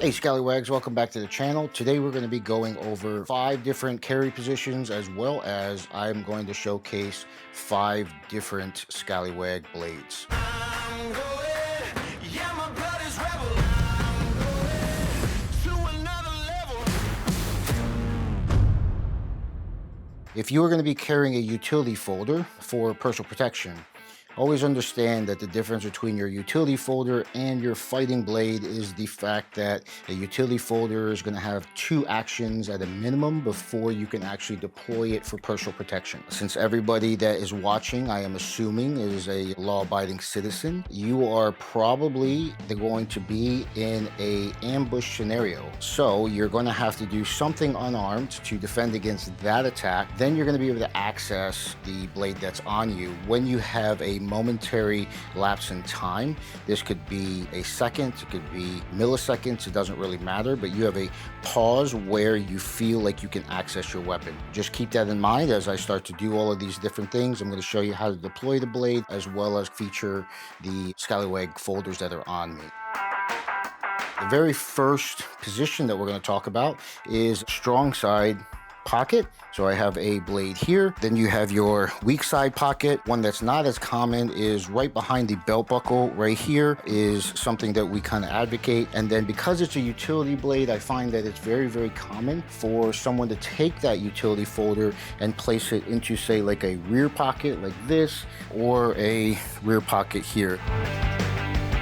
Hey Scallywags, welcome back to the channel. Today we're going to be going over 5 different carry positions, as well as I'm going to showcase 5 different Skallywag blades. If you are going to be carrying a utility folder for personal protection, always understand that the difference between your utility folder and your fighting blade is the fact that a utility folder is going to have 2 actions at a minimum before you can actually deploy it for personal protection. Since everybody that is watching, I am assuming, is a law-abiding citizen, you are probably going to be in an ambush scenario. So you're going to have to do something unarmed to defend against that attack. Then you're going to be able to access the blade that's on you when you have a momentary lapse in time. This could be a second, it could be milliseconds, it doesn't really matter, but you have a pause where you feel like you can access your weapon. Just keep that in mind as I start to do all of these different things. I'm going to show you how to deploy the blade, as well as feature the Skallywag folders that are on me. The very first position that we're going to talk about is strong side pocket. So I have a blade here. Then you have your weak side pocket. One that's not as common is right behind the belt buckle. Right here is something that we kind of advocate. And then because it's a utility blade, I find that it's very, very common for someone to take that utility folder and place it into, say, like a rear pocket like this, or a rear pocket here.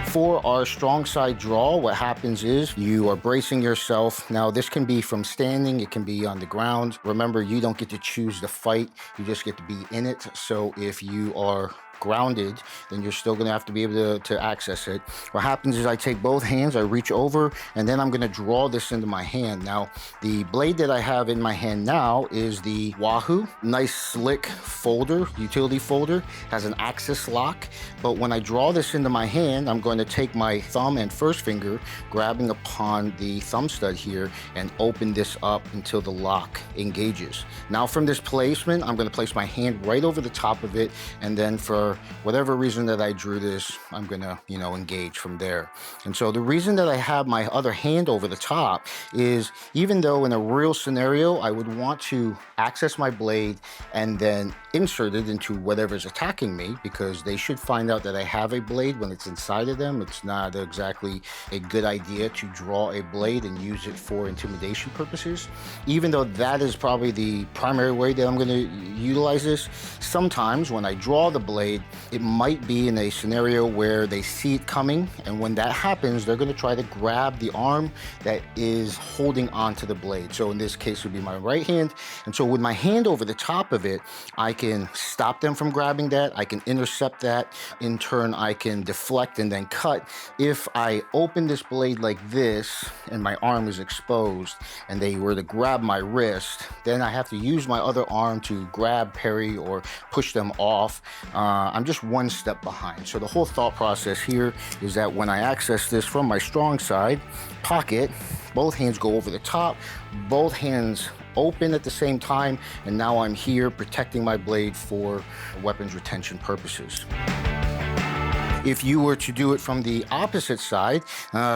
For our strong side draw, what happens is you are bracing yourself. Now, this can be from standing, it can be on the ground. Remember, you don't get to choose the fight, you just get to be in it. So if you are grounded, then you're still going to have to be able to access it. What happens is I take both hands, I reach over, and then I'm going to draw this into my hand. Now, the blade that I have in my hand now is the Wahoo. Nice slick folder, utility folder, has an axis lock. But when I draw this into my hand, I'm going to take my thumb and first finger, grabbing upon the thumb stud here, and open this up until the lock engages. Now, from this placement, I'm going to place my hand right over the top of it, and then for whatever reason that I drew this, I'm gonna, engage from there. And so the reason that I have my other hand over the top is, even though in a real scenario, I would want to access my blade and then insert it into whatever's attacking me, because they should find out that I have a blade when it's inside of them. It's not exactly a good idea to draw a blade and use it for intimidation purposes. Even though that is probably the primary way that I'm gonna utilize this, sometimes when I draw the blade, it might be in a scenario where they see it coming, and when that happens, they're going to try to grab the arm that is holding onto the blade. So in this case, it would be my right hand. And so with my hand over the top of it, I can stop them from grabbing that. I can intercept that. In turn, I can deflect and then cut. If I open this blade like this and my arm is exposed and they were to grab my wrist, then I have to use my other arm to grab, parry, or push them off. I'm just one step behind. So the whole thought process here is that when I access this from my strong side pocket, both hands go over the top, both hands open at the same time, and now I'm here protecting my blade for weapons retention purposes. If you were to do it from the opposite side,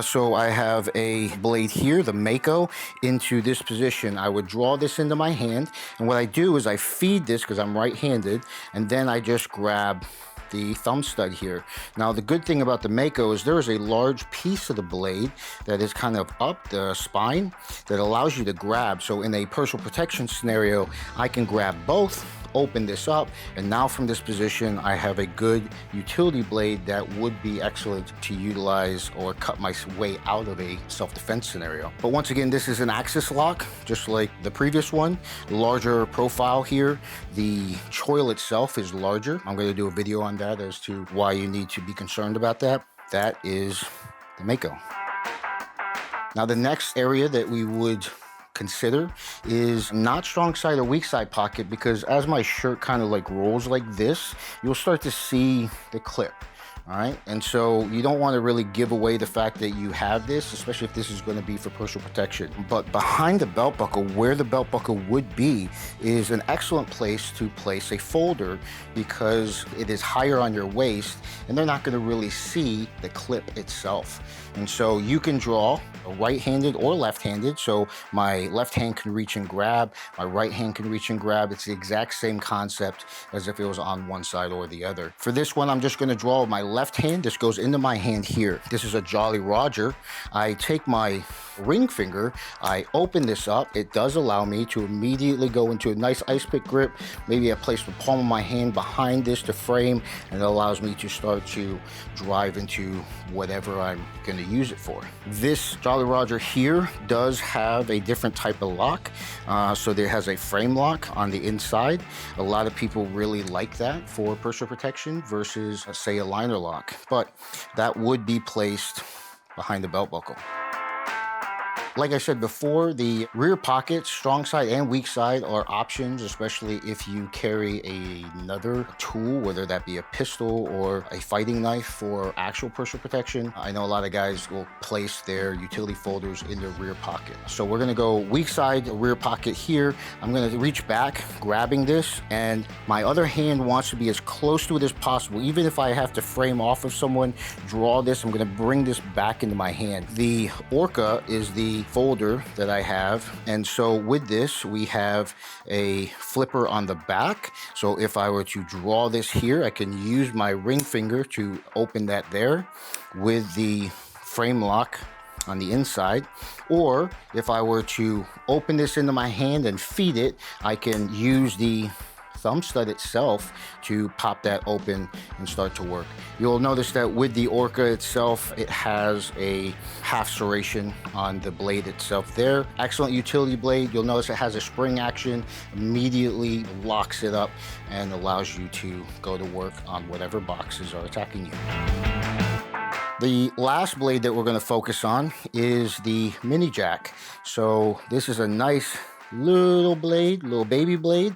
so I have a blade here, the Mako, into this position, I would draw this into my hand, and what I do is I feed this, because I'm right-handed, and then I just grab the thumb stud here. Now, the good thing about the Mako is there is a large piece of the blade that is kind of up the spine that allows you to grab. So in a personal protection scenario, I can grab both, open this up, and now from this position, I have a good utility blade that would be excellent to utilize or cut my way out of a self-defense scenario. But once again, this is an axis lock, just like the previous one. Larger profile here. The choil itself is larger. I'm going to do a video on that as to why you need to be concerned about that. That is the Mako. Now, the next area that we would consider is not strong side or weak side pocket, because as my shirt kind of like rolls like this, you'll start to see the clip. All right, and so you don't want to really give away the fact that you have this, especially if this is going to be for personal protection. But behind the belt buckle, where the belt buckle would be, is an excellent place to place a folder because it is higher on your waist and they're not going to really see the clip itself. And so you can draw right-handed or left-handed. So my left hand can reach and grab, my right hand can reach and grab. It's the exact same concept as if it was on one side or the other. For this one, I'm just going to draw with my left hand. This goes into my hand here. This is a Jolly Roger. I take my ring finger, I open this up. It does allow me to immediately go into a nice ice pick grip. Maybe I place the palm of my hand behind this to frame, and it allows me to start to drive into whatever I'm going to use it for. This Jolly Roger here does have a different type of lock. So there has a frame lock on the inside. A lot of people really like that for personal protection versus, say, a liner lock, but that would be placed behind the belt buckle. Like I said before, the rear pockets, strong side and weak side, are options, especially if you carry another tool, whether that be a pistol or a fighting knife for actual personal protection. I know a lot of guys will place their utility folders in their rear pocket. So we're gonna go weak side, rear pocket here. I'm gonna reach back, grabbing this, and my other hand wants to be as close to it as possible. Even if I have to frame off of someone, draw this, I'm gonna bring this back into my hand. The Orca is the folder that I have, and so with this we have a flipper on the back. So if I were to draw this here, I can use my ring finger to open that there with the frame lock on the inside. Or if I were to open this into my hand and feed it, I can use the thumb stud itself to pop that open and start to work. You'll notice that with the Orca itself, it has a half serration on the blade itself there. Excellent utility blade. You'll notice it has a spring action, immediately locks it up and allows you to go to work on whatever boxes are attacking you. The last blade that we're going to focus on is the mini jack. So this is a nice little blade, little baby blade.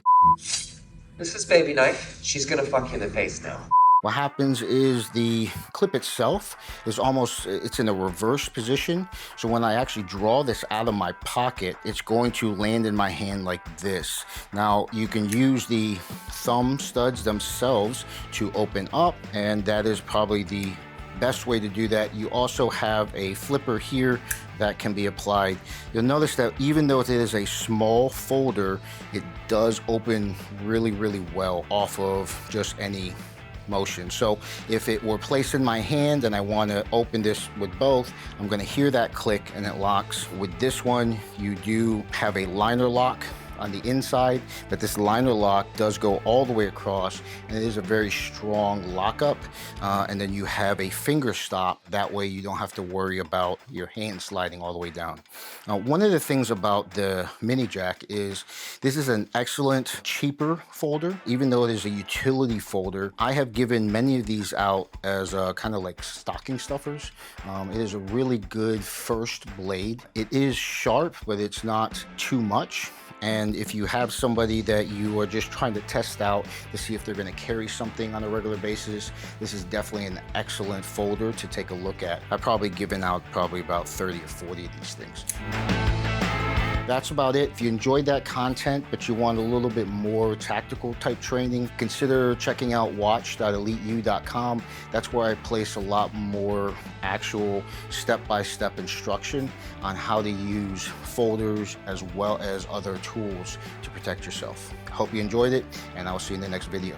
This is baby knife. She's gonna fuck you in the face now. What happens is the clip itself is it's in a reverse position. So when I actually draw this out of my pocket, it's going to land in my hand like this. Now you can use the thumb studs themselves to open up, and that is probably the best way to do that. You also have a flipper here that can be applied. You'll notice that even though it is a small folder, it does open really, really well off of just any motion. So if it were placed in my hand and I want to open this with both, I'm going to hear that click and it locks. With this one, you do have a liner lock on the inside, but this liner lock does go all the way across, and it is a very strong lockup. And then you have a finger stop. That way you don't have to worry about your hand sliding all the way down. Now, one of the things about the mini jack is this is an excellent, cheaper folder. Even though it is a utility folder, I have given many of these out as kind of like stocking stuffers. It is a really good first blade. It is sharp, but it's not too much. And if you have somebody that you are just trying to test out to see if they're going to carry something on a regular basis, this is definitely an excellent folder to take a look at. I've probably given out about 30 or 40 of these things. That's about it. If you enjoyed that content, but you want a little bit more tactical type training, consider checking out watch.eliteu.com. That's where I place a lot more actual step-by-step instruction on how to use folders as well as other tools to protect yourself. I hope you enjoyed it, and I'll see you in the next video.